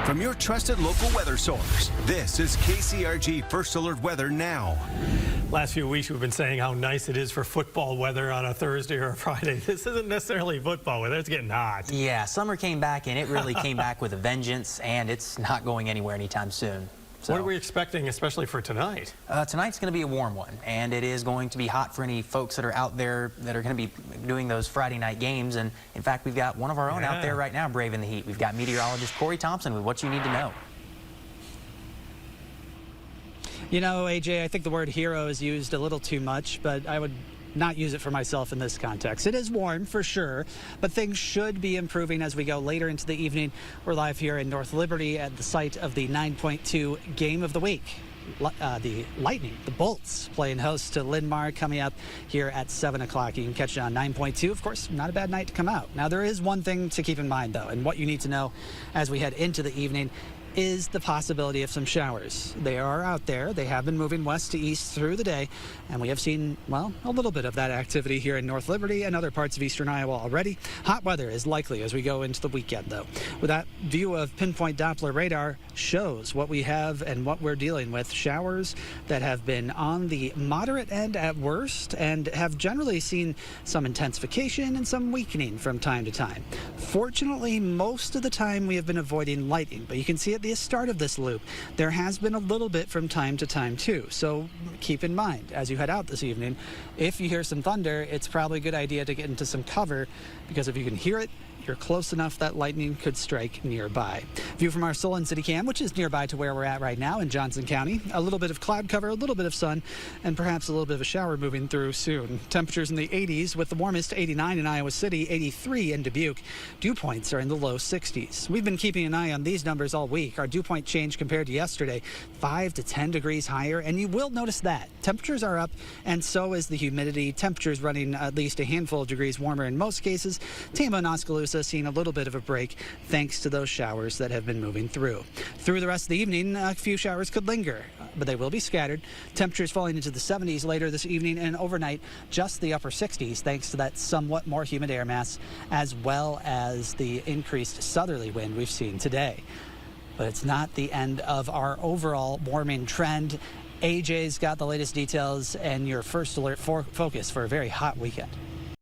from your trusted local weather source. This is KCRG First Alert Weather now. Last few weeks we've been saying how nice it is for football weather on a Thursday or a Friday. This isn't necessarily football weather. It's getting hot. Yeah, summer came back, and it really came back with a vengeance, and it's not going anywhere anytime soon. So, what are we expecting, especially for tonight? Tonight's going to be a warm one, and it is going to be hot for any folks that are out there that are going to be doing those Friday night games. And in fact, we've got one of our own out there right now braving the heat. We've got meteorologist Thompson with what you need to know. You know, AJ, I think the word hero is used a little too much, but I would not use it for myself in this context. It is warm for sure, but things should be improving as we go later into the evening. We're live here in North Liberty at the site of the 9.2 game of the week. The Lightning, the Bolts, playing host to Linn-Mar coming up here at 7 o'clock. You can catch it on 9.2. Of course, not a bad night to come out. Now, there is one thing to keep in mind, though, and what you need to know as we head into the evening is the possibility of some showers. They are out there. They have been moving west to east through the day, and we have seen, well, a little bit of that activity here in North Liberty and other parts of eastern Iowa already. Hot weather is likely as we go into the weekend, though. With that view of pinpoint Doppler radar shows what we have and what we're dealing with. Showers that have been on the moderate end at worst and have generally seen some intensification and some weakening from time to time. Fortunately, most of the time we have been avoiding lightning, but you can see at the start of this loop, there has been a little bit from time to time too. So keep in mind as you head out this evening, if you hear some thunder, it's probably a good idea to get into some cover, because if you can hear it, you're close enough that lightning could strike nearby. View from our Solon City Cam, which is nearby to where we're at right now in Johnson County. A little bit of cloud cover, a little bit of sun, and perhaps a little bit of a shower moving through soon. Temperatures in the 80s with the warmest 89 in Iowa City, 83 in Dubuque. Dew points are in the low 60s. We've been keeping an eye on these numbers all week. Our dew point change compared to yesterday, 5 to 10 degrees higher, and you will notice that. Temperatures are up, and so is the humidity. Temperatures running at least a handful of degrees warmer in most cases. Tama and Oskaloosa seeing a little bit of a break thanks to those showers that have been moving through. Through the rest of the evening, a few showers could linger, but they will be scattered. Temperatures falling into the 70s later this evening, and overnight just the upper 60s thanks to that somewhat more humid air mass as well as the increased southerly wind we've seen today. But it's not the end of our overall warming trend. AJ's got the latest details and your first alert focus for a very hot weekend.